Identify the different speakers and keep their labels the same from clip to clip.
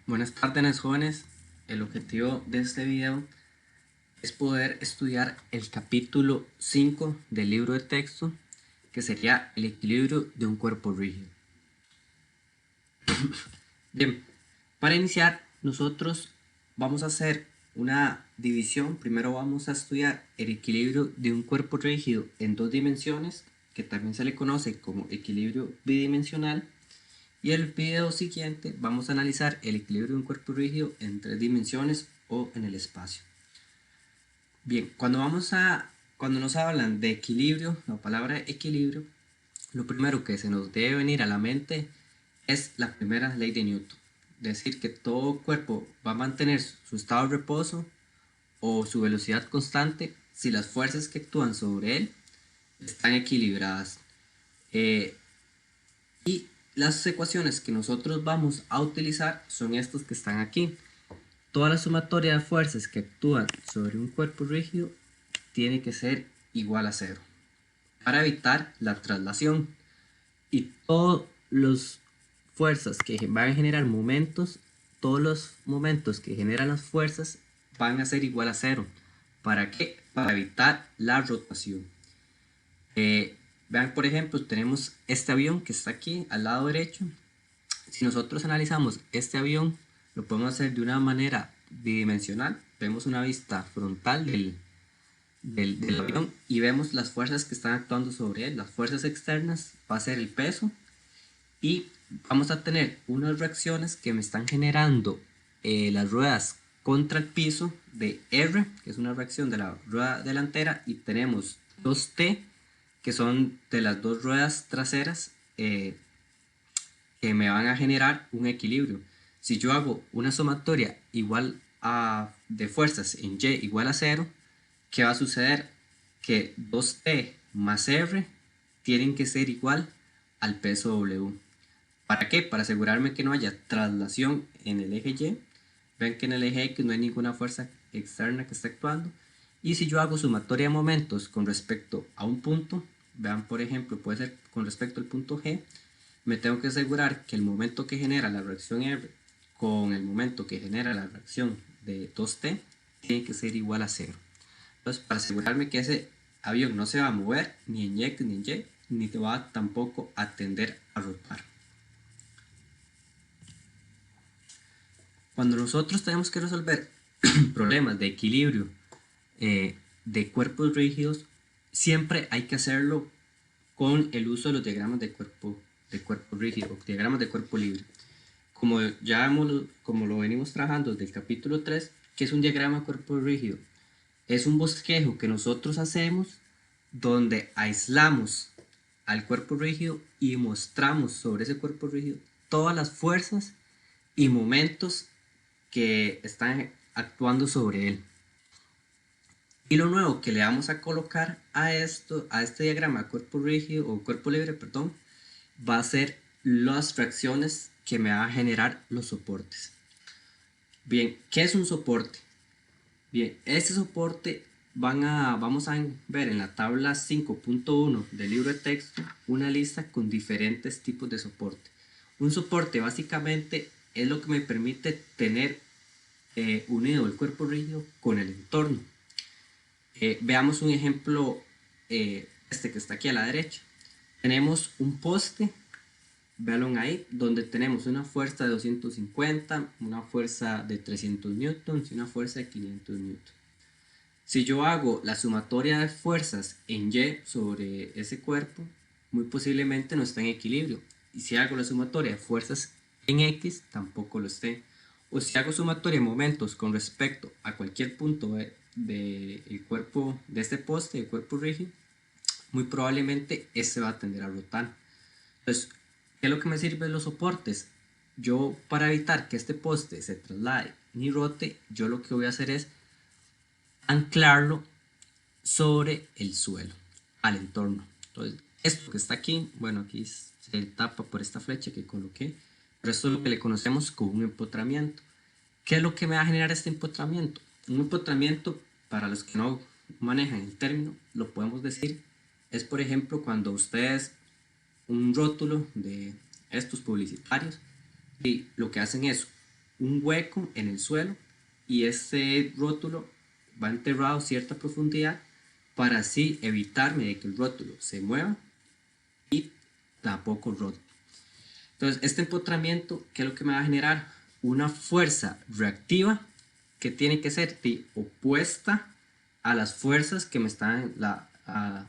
Speaker 1: Buenas tardes, jóvenes. El objetivo de este video es poder estudiar el capítulo 5 del libro de texto, que sería el equilibrio de un cuerpo rígido. Bien, para iniciar, nosotros vamos a hacer una división. Primero vamos a estudiar el equilibrio de un cuerpo rígido en dos dimensiones, que también se le conoce como equilibrio bidimensional. Y el video siguiente vamos a analizar el equilibrio de un cuerpo rígido en tres dimensiones o en el espacio. Bien, cuando nos hablan de equilibrio, la palabra equilibrio, lo primero que se nos debe venir a la mente es la primera ley de Newton. Decir que todo cuerpo va a mantener su estado de reposo o su velocidad constante si las fuerzas que actúan sobre él están equilibradas. Y las ecuaciones que nosotros vamos a utilizar son estas que están aquí. Toda la sumatoria de fuerzas que actúan sobre un cuerpo rígido tiene que ser igual a cero para evitar la traslación. Y todas las fuerzas que van a generar momentos, todos los momentos que generan las fuerzas van a ser igual a cero. ¿Para qué? Para evitar la rotación. Vean, por ejemplo, tenemos este avión que está aquí al lado derecho. Si nosotros analizamos este avión, lo podemos hacer de una manera bidimensional. Vemos una vista frontal del avión y vemos las fuerzas que están actuando sobre él. Las fuerzas externas va a ser el peso y vamos a tener unas reacciones que me están generando las ruedas contra el piso de R, que es una reacción de la rueda delantera, y tenemos 2T, que son de las dos ruedas traseras, que me van a generar un equilibrio. Si yo hago una sumatoria igual de fuerzas en Y igual a 0, ¿qué va a suceder? Que 2T más R tienen que ser igual al peso W. ¿Para qué? Para asegurarme que no haya traslación en el eje Y. Ven que en el eje X no hay ninguna fuerza externa que esté actuando. Y si yo hago sumatoria de momentos con respecto a un punto, vean, por ejemplo, puede ser con respecto al punto G, me tengo que asegurar que el momento que genera la reacción R con el momento que genera la reacción de 2T tiene que ser igual a 0. Entonces, para asegurarme que ese avión no se va a mover ni en X ni en Y, ni va tampoco a tender a rotar. Cuando nosotros tenemos que resolver problemas de equilibrio de cuerpos rígidos, siempre hay que hacerlo con el uso de los diagramas de cuerpo rígido, diagramas de cuerpo libre. Como lo venimos trabajando desde el capítulo 3, que es un diagrama de cuerpo rígido. Es un bosquejo que nosotros hacemos donde aislamos al cuerpo rígido y mostramos sobre ese cuerpo rígido todas las fuerzas y momentos que están actuando sobre él. Y lo nuevo que le vamos a colocar a este diagrama cuerpo rígido o cuerpo libre, perdón, va a ser las fracciones que me va a generar los soportes. Bien, ¿qué es un soporte? Bien, este soporte vamos a ver en la tabla 5.1 del libro de texto una lista con diferentes tipos de soporte. Un soporte básicamente es lo que me permite tener unido el cuerpo rígido con el entorno. Veamos un ejemplo, este que está aquí a la derecha. Tenemos un poste, véanlo ahí, donde tenemos una fuerza de 250, una fuerza de 300 newtons y una fuerza de 500 newtons. Si yo hago la sumatoria de fuerzas en Y sobre ese cuerpo, muy posiblemente no está en equilibrio. Y si hago la sumatoria de fuerzas en X, tampoco lo esté. O si hago sumatoria de momentos con respecto a cualquier punto del cuerpo, de este poste, del cuerpo rígido, muy probablemente este va a tender a rotar. Entonces, ¿qué es lo que me sirven los soportes? Yo, para evitar que este poste se traslade ni rote, yo lo que voy a hacer es anclarlo sobre el suelo, al entorno. Entonces, esto que está aquí, bueno, aquí se tapa por esta flecha que coloqué, pero esto es lo que le conocemos como un empotramiento. ¿Qué es lo que me va a generar este empotramiento? Un empotramiento, para los que no manejan el término, lo podemos decir, es por ejemplo cuando ustedes un rótulo de estos publicitarios y lo que hacen es un hueco en el suelo y ese rótulo va enterrado a cierta profundidad para así evitarme de que el rótulo se mueva y tampoco rote. Entonces, este empotramiento, ¿qué es lo que me va a generar? Una fuerza reactiva que tiene que ser opuesta a las fuerzas que me están,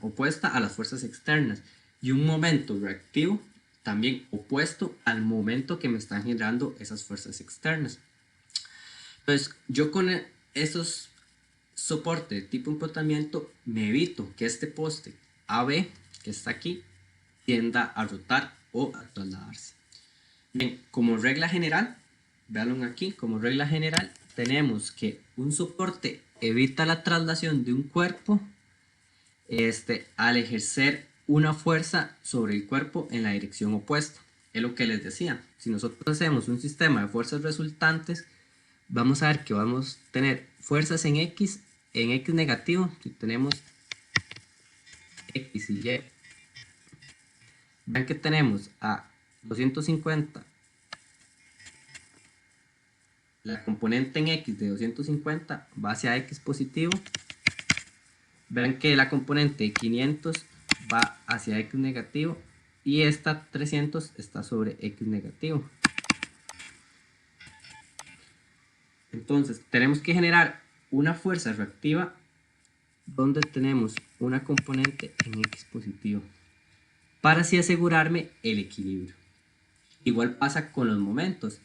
Speaker 1: opuesta a las fuerzas externas, y un momento reactivo también opuesto al momento que me están generando esas fuerzas externas. Entonces, yo con esos soportes de tipo empotramiento me evito que este poste AB que está aquí tienda a rotar o a trasladarse. Bien, como regla general, véanlo aquí, como regla general tenemos que un soporte evita la traslación de un cuerpo al ejercer una fuerza sobre el cuerpo en la dirección opuesta. Es lo que les decía, si nosotros hacemos un sistema de fuerzas resultantes, vamos a ver que vamos a tener fuerzas en X negativo, si tenemos X y Y. Vean que tenemos a 250, la componente en X de 250 va hacia X positivo. Vean que la componente 500 va hacia X negativo y esta 300 está sobre X negativo. Entonces tenemos que generar una fuerza reactiva donde tenemos una componente en X positivo para así asegurarme el equilibrio. Igual pasa con los momentos.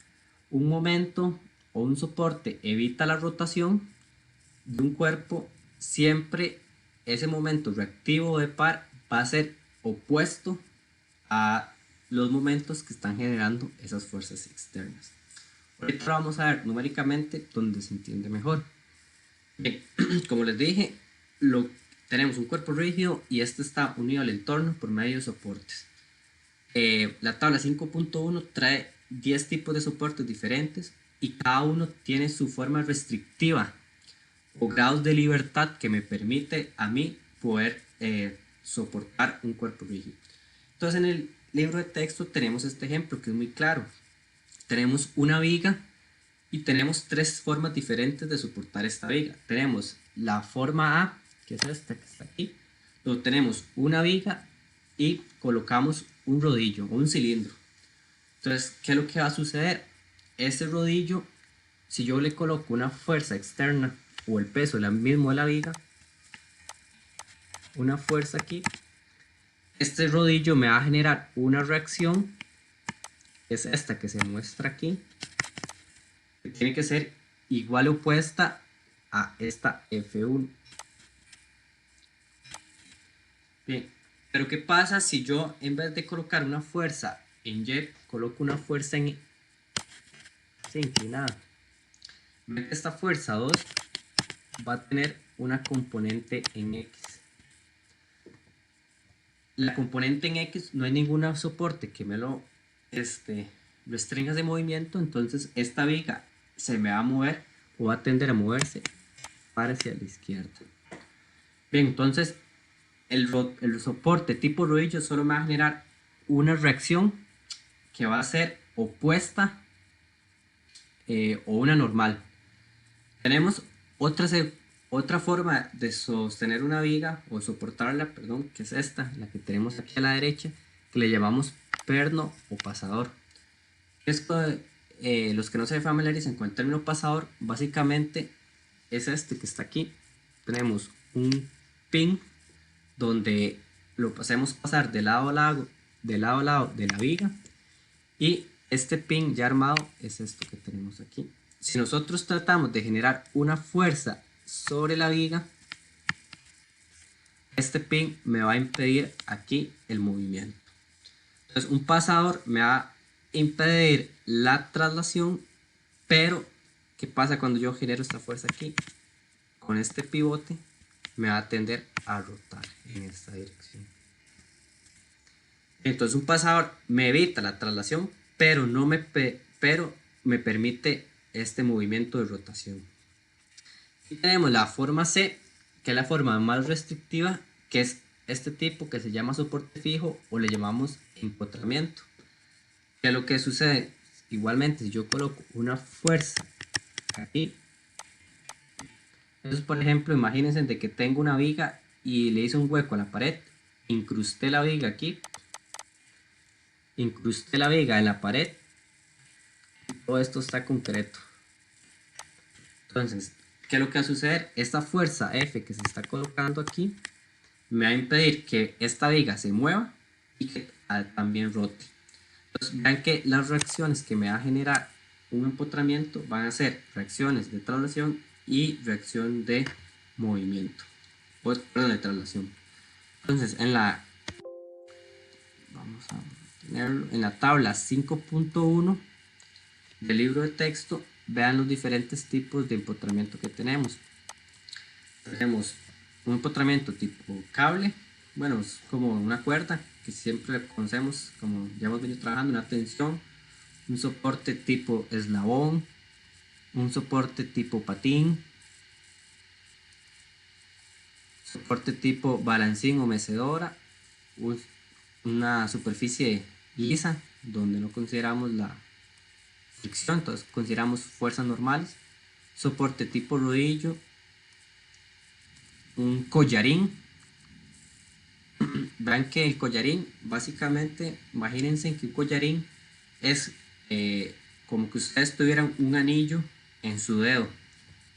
Speaker 1: Un momento o un soporte evita la rotación de un cuerpo, siempre ese momento reactivo de par va a ser opuesto a los momentos que están generando esas fuerzas externas. Ahorita vamos a ver numéricamente donde se entiende mejor. Bien, como les dije, tenemos un cuerpo rígido y este está unido al entorno por medio de soportes. La tabla 5.1 trae 10 tipos de soportes diferentes y cada uno tiene su forma restrictiva o grados de libertad que me permite a mí poder soportar un cuerpo rígido. Entonces en el libro de texto tenemos este ejemplo que es muy claro. Tenemos una viga y tenemos tres formas diferentes de soportar esta viga. Tenemos la forma A, que es esta que está aquí. Luego tenemos una viga y colocamos un rodillo o un cilindro. Entonces, ¿qué es lo que va a suceder? Este rodillo, si yo le coloco una fuerza externa o el peso mismo de la viga, una fuerza aquí, este rodillo me va a generar una reacción, es esta que se muestra aquí, que tiene que ser igual o opuesta a esta F1. Bien, pero ¿qué pasa si yo en vez de colocar una fuerza en Y, coloco una fuerza en inclinada? Esta fuerza 2 va a tener una componente en X. La componente en X no hay ningún soporte que me lo restrinja de movimiento, entonces esta viga se me va a mover o va a tender a moverse para hacia la izquierda. Bien, entonces el soporte tipo rodillo solo me va a generar una reacción que va a ser opuesta o una normal. Tenemos otra forma de sostener una viga o soportarla, perdón, que es esta, la que tenemos aquí a la derecha, que le llamamos perno o pasador. Esto, los que no se familiarizan con el término pasador, básicamente es este que está aquí. Tenemos un pin donde lo hacemos pasar de lado a lado de la viga, y este pin ya armado es esto que tenemos aquí. Si nosotros tratamos de generar una fuerza sobre la viga, este pin me va a impedir aquí el movimiento. Entonces un pasador me va a impedir la traslación, pero ¿qué pasa cuando yo genero esta fuerza aquí? Con este pivote me va a tender a rotar en esta dirección. Entonces un pasador me evita la traslación, pero me permite este movimiento de rotación. Y tenemos la forma C, que es la forma más restrictiva, que es este tipo que se llama soporte fijo o le llamamos empotramiento. ¿Qué es lo que sucede? igualmente, si yo coloco una fuerza aquí, entonces por ejemplo, imagínense de que tengo una viga y le hice un hueco a la pared, incrusté la viga aquí, incrusté la viga en la pared, todo esto está concreto. Entonces, ¿qué es lo que va a suceder? Esta fuerza F que se está colocando aquí me va a impedir que esta viga se mueva y que también rote. Entonces, vean que las reacciones que me va a generar un empotramiento van a ser reacciones de traslación y reacción de movimiento, perdón, de traslación. Entonces, vamos a tenerlo en la tabla 5.1 del libro de texto, vean los diferentes tipos de empotramiento que tenemos. Tenemos un empotramiento tipo cable, bueno, es como una cuerda que siempre conocemos, como ya hemos venido trabajando, una tensión, un soporte tipo eslabón, un soporte tipo patín, soporte tipo balancín o mecedora, una superficie lisa donde no consideramos la fricción, entonces consideramos fuerzas normales, soporte tipo rodillo, un collarín. Vean que el collarín, básicamente, imagínense que un collarín es como que ustedes tuvieran un anillo en su dedo.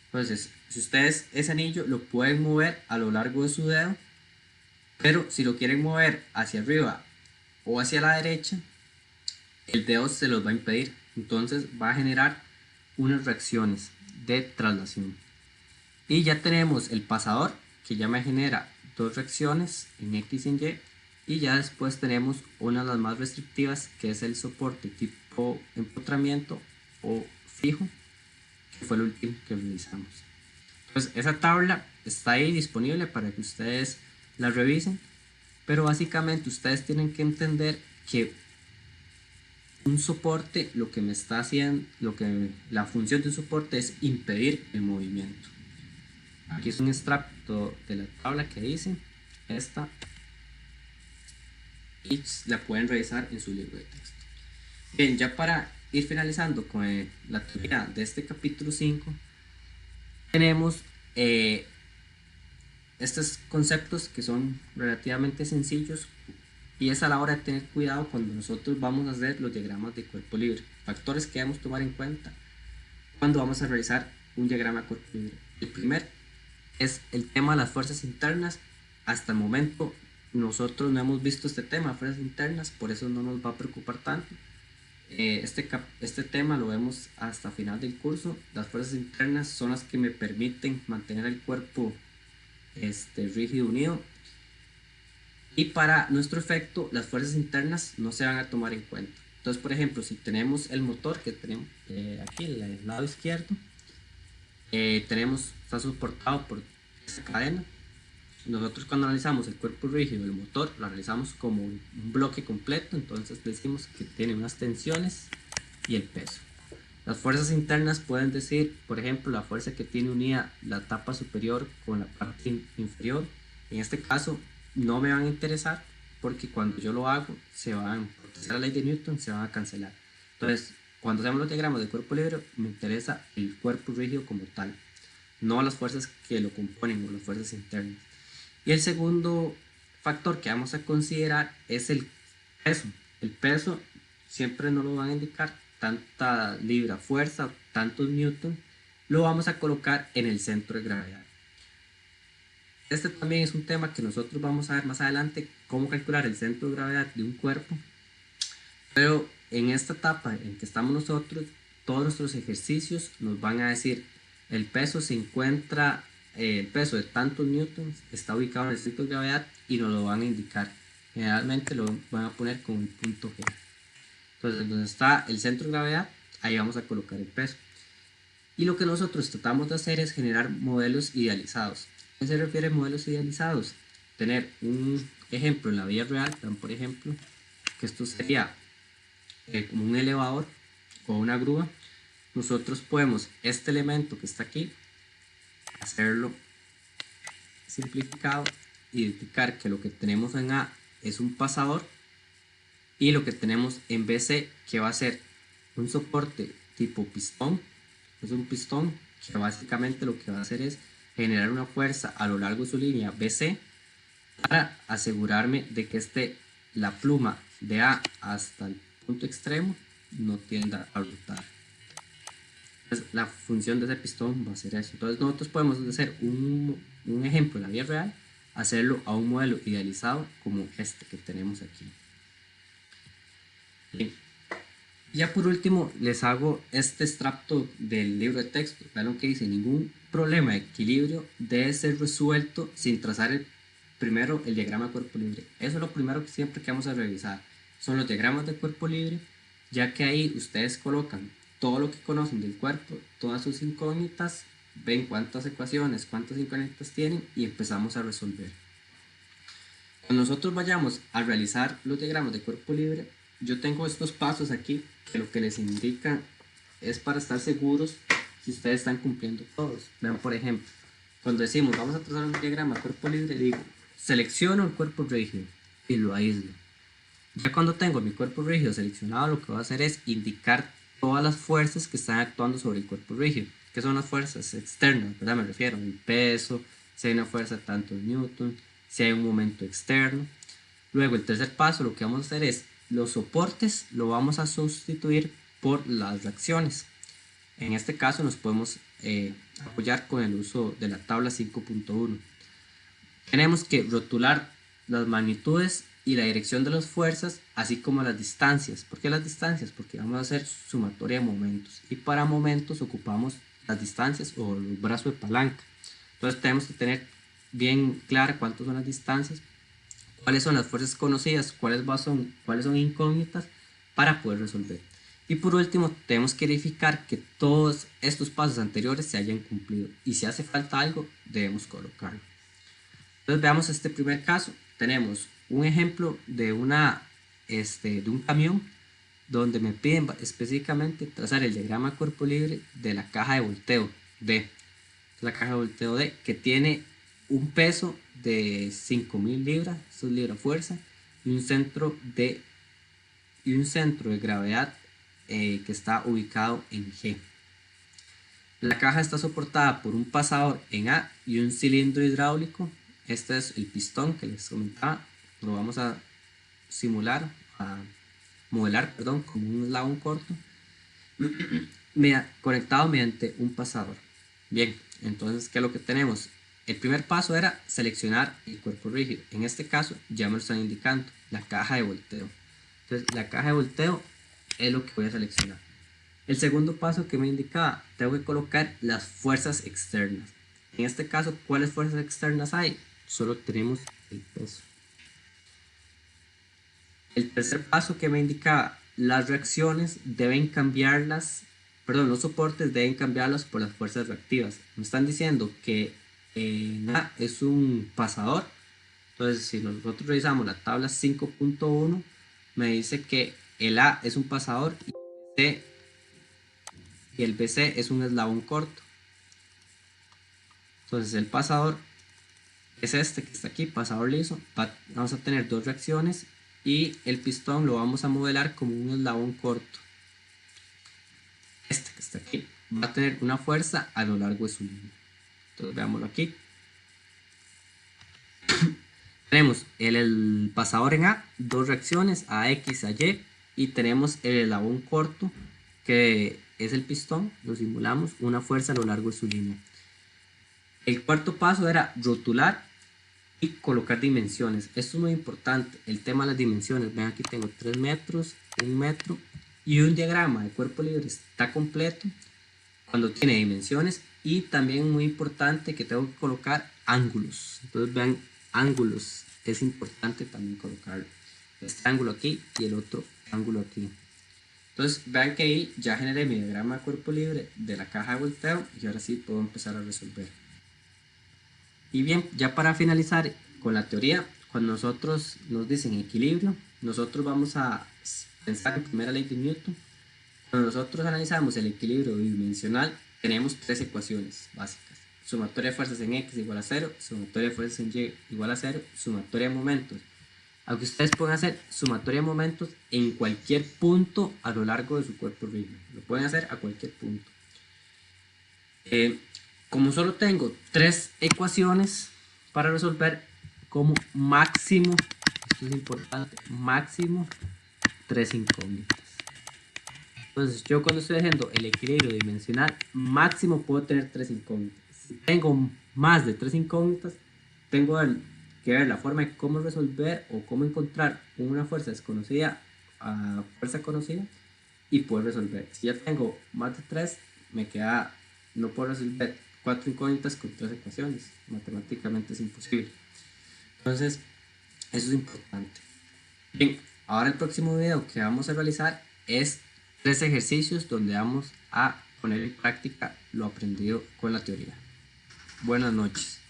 Speaker 1: Entonces, si ustedes ese anillo lo pueden mover a lo largo de su dedo, pero si lo quieren mover hacia arriba o hacia la derecha, el dedo se los va a impedir. Entonces va a generar unas reacciones de traslación. Y ya tenemos el pasador, que ya me genera dos reacciones en X y en Y. Y ya después tenemos una de las más restrictivas, que es el soporte tipo empotramiento o fijo, que fue el último que revisamos. Entonces esa tabla está ahí disponible para que ustedes la revisen, pero básicamente ustedes tienen que entender que un soporte lo que me está haciendo, la función de un soporte es impedir el movimiento. Aquí es un extracto de la tabla que dice esta y la pueden revisar en su libro de texto. Bien, ya para ir finalizando con la teoría de este capítulo 5, tenemos estos conceptos que son relativamente sencillos y es a la hora de tener cuidado cuando nosotros vamos a hacer los diagramas de cuerpo libre. Factores que debemos tomar en cuenta cuando vamos a realizar un diagrama de cuerpo libre. El primer es el tema de las fuerzas internas. Hasta el momento nosotros no hemos visto este tema de fuerzas internas, por eso no nos va a preocupar tanto. Este tema lo vemos hasta final del curso. Las fuerzas internas son las que me permiten mantener el cuerpo rígido unido, y para nuestro efecto las fuerzas internas no se van a tomar en cuenta. Entonces, por ejemplo, si tenemos el motor que tenemos aquí en el lado izquierdo, está soportado por esta cadena. Nosotros cuando analizamos el cuerpo rígido del motor lo analizamos como un bloque completo, entonces decimos que tiene unas tensiones y el peso. Las fuerzas internas pueden decir, por ejemplo, la fuerza que tiene unida la tapa superior con la parte inferior. En este caso no me van a interesar porque cuando yo lo hago se van, por tercera ley de Newton, se van a cancelar. Entonces, cuando hacemos los diagramas de cuerpo libre, me interesa el cuerpo rígido como tal, no las fuerzas que lo componen o las fuerzas internas. Y el segundo factor que vamos a considerar es el peso. El peso siempre nos lo van a indicar, tanta libra fuerza, tantos newton, lo vamos a colocar en el centro de gravedad. Este también es un tema que nosotros vamos a ver más adelante, cómo calcular el centro de gravedad de un cuerpo, pero en esta etapa en que estamos nosotros, todos nuestros ejercicios nos van a decir el peso se encuentra, el peso de tantos newtons está ubicado en el centro de gravedad y nos lo van a indicar. Generalmente lo van a poner con un punto G. Entonces, donde está el centro de gravedad, ahí vamos a colocar el peso. Y lo que nosotros tratamos de hacer es generar modelos idealizados. ¿A qué se refiere a modelos idealizados? Tener un ejemplo en la vida real, por ejemplo, que esto sería como un elevador o una grúa. Nosotros podemos este elemento que está aquí, hacerlo simplificado, identificar que lo que tenemos en A es un pasador y lo que tenemos en BC, que va a ser un soporte tipo pistón. Es un pistón que básicamente lo que va a hacer es generar una fuerza a lo largo de su línea BC para asegurarme de que la pluma de A hasta el punto extremo no tienda a rotar. Entonces, la función de ese pistón va a ser eso. Entonces nosotros podemos hacer un ejemplo en la vida real, hacerlo a un modelo idealizado como este que tenemos aquí. Bien. Ya por último les hago este extracto del libro de texto. Vean lo que dice: ningún problema de equilibrio debe ser resuelto sin trazar primero el diagrama de cuerpo libre. Eso es lo primero que siempre que vamos a revisar, son los diagramas de cuerpo libre, ya que ahí ustedes colocan todo lo que conocen del cuerpo, todas sus incógnitas, ven cuántas ecuaciones, cuántas incógnitas tienen y empezamos a resolver. Cuando nosotros vayamos a realizar los diagramas de cuerpo libre, yo tengo estos pasos aquí que lo que les indican es para estar seguros si ustedes están cumpliendo todos. Vean, por ejemplo, cuando decimos vamos a trazar un diagrama de cuerpo libre, digo selecciono el cuerpo rígido y lo aíslo. Ya cuando tengo mi cuerpo rígido seleccionado, lo que voy a hacer es indicar todas las fuerzas que están actuando sobre el cuerpo rígido. ¿Qué son las fuerzas externas? ¿Verdad? Me refiero al peso, si hay una fuerza tanto en newton, si hay un momento externo. Luego el tercer paso, lo que vamos a hacer es los soportes lo vamos a sustituir por las reacciones. En este caso nos podemos apoyar con el uso de la tabla 5.1. Tenemos que rotular las magnitudes y la dirección de las fuerzas, así como las distancias. ¿Por qué las distancias? Porque vamos a hacer sumatoria de momentos, y para momentos ocupamos las distancias o los brazos de palanca. Entonces tenemos que tener bien clara cuántas son las distancias, cuáles son las fuerzas conocidas, cuáles son incógnitas, para poder resolver. Y por último, tenemos que verificar que todos estos pasos anteriores se hayan cumplido, y si hace falta algo, debemos colocarlo. Entonces veamos este primer caso. Tenemos un ejemplo de un camión donde me piden específicamente trazar el diagrama de cuerpo libre de la caja de volteo D. La caja de volteo D, que tiene un peso de 5.000 libras, eso es libra fuerza, y un centro de gravedad que está ubicado en G. La caja está soportada por un pasador en A y un cilindro hidráulico. Este es el pistón que les comentaba. Lo vamos a modelar como un eslabón corto conectado mediante un pasador. Bien, entonces, ¿qué es lo que tenemos? El primer paso era seleccionar el cuerpo rígido. En este caso ya me lo están indicando, la caja de volteo. Entonces la caja de volteo es lo que voy a seleccionar. El segundo paso que me indicaba, tengo que colocar las fuerzas externas. En este caso, ¿cuáles fuerzas externas hay? Solo tenemos el peso. El tercer paso que me indicaba, las reacciones deben cambiarlas, perdón, los soportes deben cambiarlas por las fuerzas reactivas. Me están diciendo que A es un pasador. Entonces, si nosotros revisamos la tabla 5.1, me dice que el A es un pasador y el BC es un eslabón corto. Entonces el pasador es este que está aquí, pasador liso. Vamos a tener dos reacciones y el pistón lo vamos a modelar como un eslabón corto. Este que está aquí va a tener una fuerza a lo largo de su línea. Entonces veámoslo aquí. Tenemos el pasador en A, dos reacciones, a X, a Y, y tenemos el eslabón corto que es el pistón, lo simulamos, una fuerza a lo largo de su línea. El cuarto paso era rotular y colocar dimensiones. Esto es muy importante, el tema de las dimensiones. Ven, aquí tengo 3 metros, 1 metro, y un diagrama de cuerpo libre está completo cuando tiene dimensiones. Y también muy importante que tengo que colocar ángulos. Entonces vean, ángulos es importante también colocarlo. Este ángulo aquí y el otro ángulo aquí. Entonces vean que ahí ya generé mi diagrama de cuerpo libre de la caja de volteo, y ahora sí puedo empezar a resolver. Y bien, ya para finalizar con la teoría, cuando nosotros nos dicen equilibrio, nosotros vamos a pensar en primera ley de Newton. Cuando nosotros analizamos el equilibrio bidimensional, tenemos tres ecuaciones básicas: sumatoria de fuerzas en X igual a 0, sumatoria de fuerzas en Y igual a 0, sumatoria de momentos a que ustedes puedan hacer sumatoria de momentos en cualquier punto a lo largo de su cuerpo rígido. Lo pueden hacer a cualquier punto. Como solo tengo 3 ecuaciones para resolver, como máximo, esto es importante, máximo 3 incógnitas. Entonces yo cuando estoy haciendo el equilibrio dimensional máximo puedo tener 3 incógnitas. Si tengo más de 3 incógnitas, tengo que ver la forma de cómo resolver o cómo encontrar una fuerza desconocida a fuerza conocida y poder resolver. Si ya tengo más de 3, no puedo resolver 4 incógnitas con 3 ecuaciones. Matemáticamente es imposible. Entonces, eso es importante. Bien, ahora el próximo video que vamos a realizar es 3 ejercicios donde vamos a poner en práctica lo aprendido con la teoría. Buenas noches.